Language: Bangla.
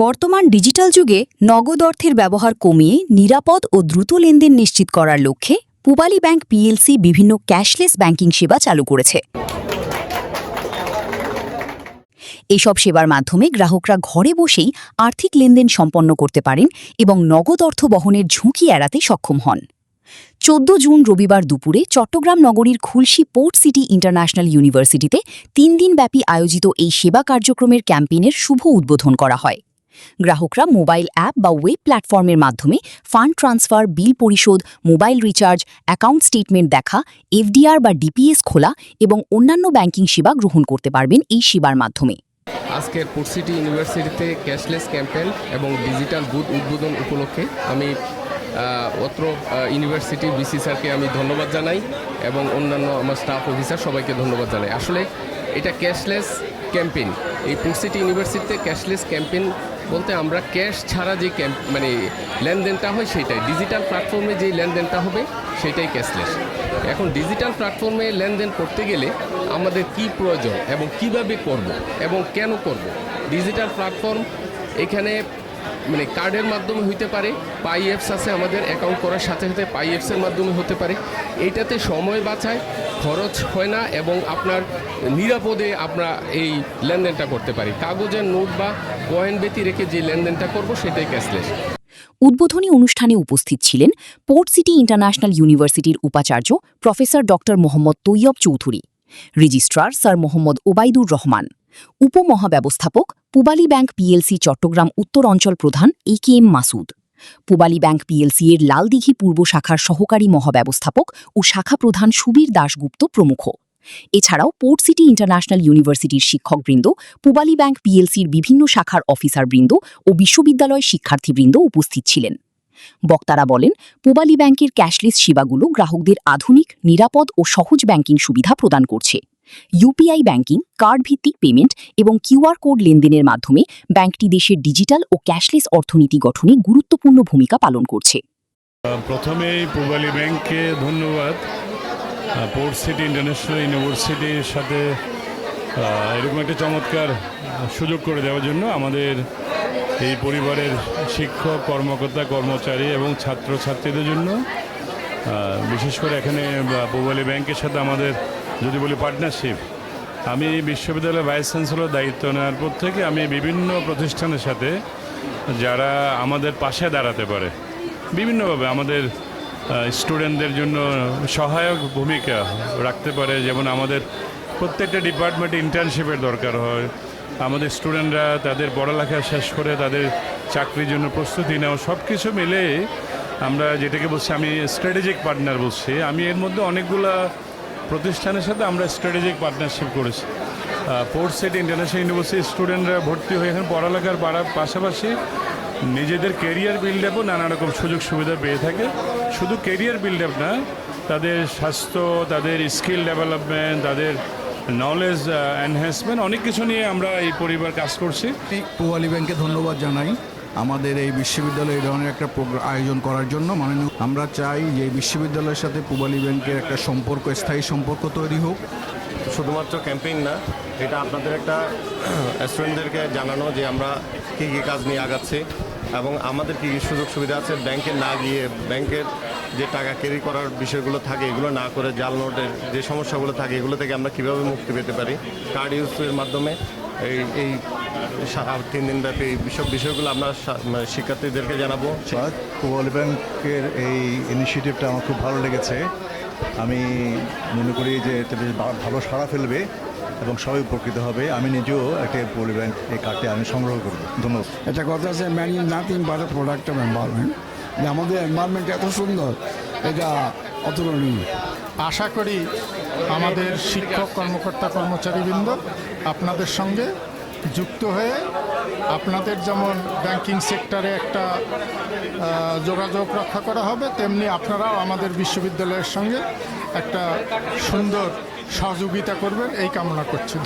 বর্তমান ডিজিটাল যুগে নগদ অর্থের ব্যবহার কমিয়ে নিরাপদ ও দ্রুত লেনদেন নিশ্চিত করার লক্ষ্যে পূবালী ব্যাংক পিএলসি বিভিন্ন ক্যাশলেস ব্যাংকিং সেবা চালু করেছে। এসব সেবার মাধ্যমে গ্রাহকরা ঘরে বসেই আর্থিক লেনদেন সম্পন্ন করতে পারেন এবং নগদ অর্থ বহনের ঝুঁকি এড়াতে সক্ষম হন। ১৪ জুন রবিবার দুপুরে চট্টগ্রাম নগরীর খুলশী পোর্ট সিটি ইন্টারন্যাশনাল ইউনিভার্সিটিতে ৩ দিনব্যাপী আয়োজিত এই সেবা কার্যক্রমের ক্যাম্পেইনের শুভ উদ্বোধন করা হয়। গ্রাহকরা মোবাইল অ্যাপ বা ওয়েব প্ল্যাটফর্মের মাধ্যমে ফান্ড ট্রান্সফার, বিল পরিশোধ, মোবাইল রিচার্জ, অ্যাকাউন্ট স্টেটমেন্ট দেখা, এফডিআর বা ডিপিএস খোলা এবং অন্যান্য ব্যাংকিং সেবা গ্রহণ করতে পারবেন এই সেবার মাধ্যমে। আজকের পোর্ট সিটি ইউনিভার্সিটিতে ক্যাশলেস ক্যাম্পেইন এবং ডিজিটাল বুথ উদ্বোধন উপলক্ষে আমি অত্র ইউনিভার্সিটির ভিসি স্যারকে আমি ধন্যবাদ জানাই এবং অন্যান্য আমার স্টাফ অফিসার সবাইকে ধন্যবাদ জানাই। আসলে এটা ক্যাশলেস ক্যাম্পেইন, এই পোর্ট সিটি ইউনিভার্সিটিতে ক্যাশলেস ক্যাম্পেইন বলতে আমরা ক্যাশ ছাড়া যে লেনদেনটা হয় সেটাই, ডিজিটাল প্ল্যাটফর্মে যেই লেনদেনটা হবে সেটাই ক্যাশলেস। এখন ডিজিটাল প্ল্যাটফর্মে লেনদেন করতে গেলে আমাদের কি প্রয়োজন এবং কিভাবে করব এবং কেন করব। ডিজিটাল প্ল্যাটফর্ম এখানে কার্ডের মাধ্যমে হইতে পারে, পাই অ্যাপস আছে আমাদের, অ্যাকাউন্ট করার সাথে সাথে পাই অ্যাপসের মাধ্যমে হতে পারে। এইটাতে সময় বাঁচায়, খরচ হয় না এবং আপনার নিরাপদে আমরা এই লেনদেনটা করতে পারি। কাগজের নোট বা কয়েন ব্যতি রেখে যে লেনদেনটা করব সেটাই ক্যাশলেস। উদ্বোধনী অনুষ্ঠানে উপস্থিত ছিলেন পোর্ট সিটি ইন্টারন্যাশনাল ইউনিভার্সিটির উপাচার্য প্রফেসর ড মোহাম্মদ তৈয়ব চৌধুরী, রেজিস্ট্রার স্যার মোহাম্মদ ওবায়দুর রহমান, উপমহাব্যবস্থাপক পূবালী ব্যাংক পিএলসি চট্টগ্রাম উত্তর অঞ্চল প্রধান AKM Masud, Pubali bank PLC এর লালদিঘি পূর্ব শাখার সহকারী মহাব্যবস্থাপক ও শাখা প্রধান সুবীর দাশগুপ্ত প্রমুখ। এছাড়াও পোর্ট সিটি ইন্টারন্যাশনাল ইউনিভার্সিটির শিক্ষকবৃন্দ, পূবালী ব্যাংক পিএলসির বিভিন্ন শাখার অফিসারবৃন্দ ও বিশ্ববিদ্যালয় শিক্ষার্থীবৃন্দ উপস্থিত ছিলেন। বক্তারা বলেন, পূবালী ব্যাংকের ক্যাশলেস সেবাগুলো গ্রাহকদের আধুনিক, নিরাপদ ও সহজ ব্যাংকিং সুবিধা প্রদান করছে। ইউপিআই ব্যাংকিং, কার্ড ভিত্তিক পেমেন্ট এবং কিউআর কোড লেনদেনের মাধ্যমে ব্যাংকটি দেশের ডিজিটাল ও ক্যাশলেস অর্থনীতি গঠনে গুরুত্বপূর্ণ ভূমিকা পালন করছে। প্রথমেই পূবালী ব্যাংককে ধন্যবাদ, পোর্ট সিটি ইন্টারন্যাশনাল ইউনিভার্সিটির সাথে এরকম একটা চমৎকার সুযোগ করে দেওয়ার জন্য। আমাদের এই পরিবারের শিক্ষক, কর্মকর্তা, কর্মচারী এবং ছাত্রছাত্রীদের জন্য, বিশেষ করে এখানে পূবালী ব্যাংকের সাথে আমাদের যদি বলি পার্টনারশিপ, আমি বিশ্ববিদ্যালয়ের ভাইস চ্যান্সেলর দায়িত্ব নেওয়ার পর থেকে আমি বিভিন্ন প্রতিষ্ঠানের সাথে যারা আমাদের পাশে দাঁড়াতে পারে, বিভিন্নভাবে আমাদের স্টুডেন্টদের জন্য সহায়ক ভূমিকা রাখতে পারে, যেমন আমাদের প্রত্যেকটা ডিপার্টমেন্টে ইন্টার্নশিপের দরকার হয়, আমাদের স্টুডেন্টরা তাদের পড়ালেখা শেষ করে তাদের চাকরির জন্য প্রস্তুতি নেওয়া, সব কিছু মিলে আমরা যেটাকে বলছি, আমি স্ট্র্যাটেজিক পার্টনার বলছি। আমি এর মধ্যে অনেকগুলা প্রতিষ্ঠানের সাথে আমরা স্ট্র্যাটেজিক পার্টনারশিপ করেছি। পোর্ট সিটি ইন্টারন্যাশনাল ইউনিভার্সিটির স্টুডেন্টরা ভর্তি হয়ে এখানে পড়ালেখার পাশাপাশি নিজেদের কেরিয়ার বিল্ড আপও নানা রকম সুযোগ সুবিধা পেয়ে থাকে। শুধু কেরিয়ার বিল্ড আপ না, তাদের স্বাস্থ্য, তাদের স্কিল ডেভেলপমেন্ট, তাদের নলেজ এনহ্যান্সমেন্ট, অনেক কিছু নিয়ে আমরা এই পরিবার কাজ করছি। পূবালী ব্যাংকে ধন্যবাদ জানাই আমাদের এই বিশ্ববিদ্যালয়ে এই ধরনের একটা আয়োজন করার জন্য। আমরা চাই যে এই বিশ্ববিদ্যালয়ের সাথে পূবালী ব্যাংকের একটা সম্পর্ক, স্থায়ী সম্পর্ক তৈরি হোক। শুধুমাত্র ক্যাম্পেইন না, এটা আপনাদের একটা স্টুডেন্টদেরকে জানানো যে আমরা কী কী কাজ নিয়ে আগাচ্ছি এবং আমাদের কী কী সুযোগ সুবিধা আছে। ব্যাংকে না গিয়ে ব্যাংকের যে টাকা ক্যারি করার বিষয়গুলো থাকে এগুলো না করে জাল নোটের যে সমস্যাগুলো থাকে এগুলো থেকে আমরা কীভাবে মুক্তি পেতে পারি কার্ড ইউজের মাধ্যমে। এই 3 দিনব্যাপী এইসব বিষয়গুলো আমরা শিক্ষার্থীদেরকে জানাবো। পূবালী ব্যাংকের এই ইনিশিয়েটিভটা আমার খুব ভালো লেগেছে। আমি মনে করি যে এটা বেশ ভালো সাড়া ফেলবে এবং সবাই উপকৃত হবে। আমি নিজেও একটা পূবালী ব্যাংক এই কার্ডটি আমি সংগ্রহ করব। ধন্যবাদ। একটা কথা আছে, man is nothing but A product of environment. আমাদের এনভায়রনমেন্ট এত সুন্দর, এটা অতুলনীয়। আশা করি আমাদের শিক্ষক, কর্মকর্তা, কর্মচারীবৃন্দ আপনাদের সঙ্গে যুক্ত হয়ে আপনাদের যেমন ব্যাংকিং সেক্টরে একটা যোগাযোগ রক্ষা করা হবে, তেমনি আপনারাও আমাদের বিশ্ববিদ্যালয়ের সঙ্গে একটা সুন্দর সহযোগিতা করবেন, এই কামনা করছি।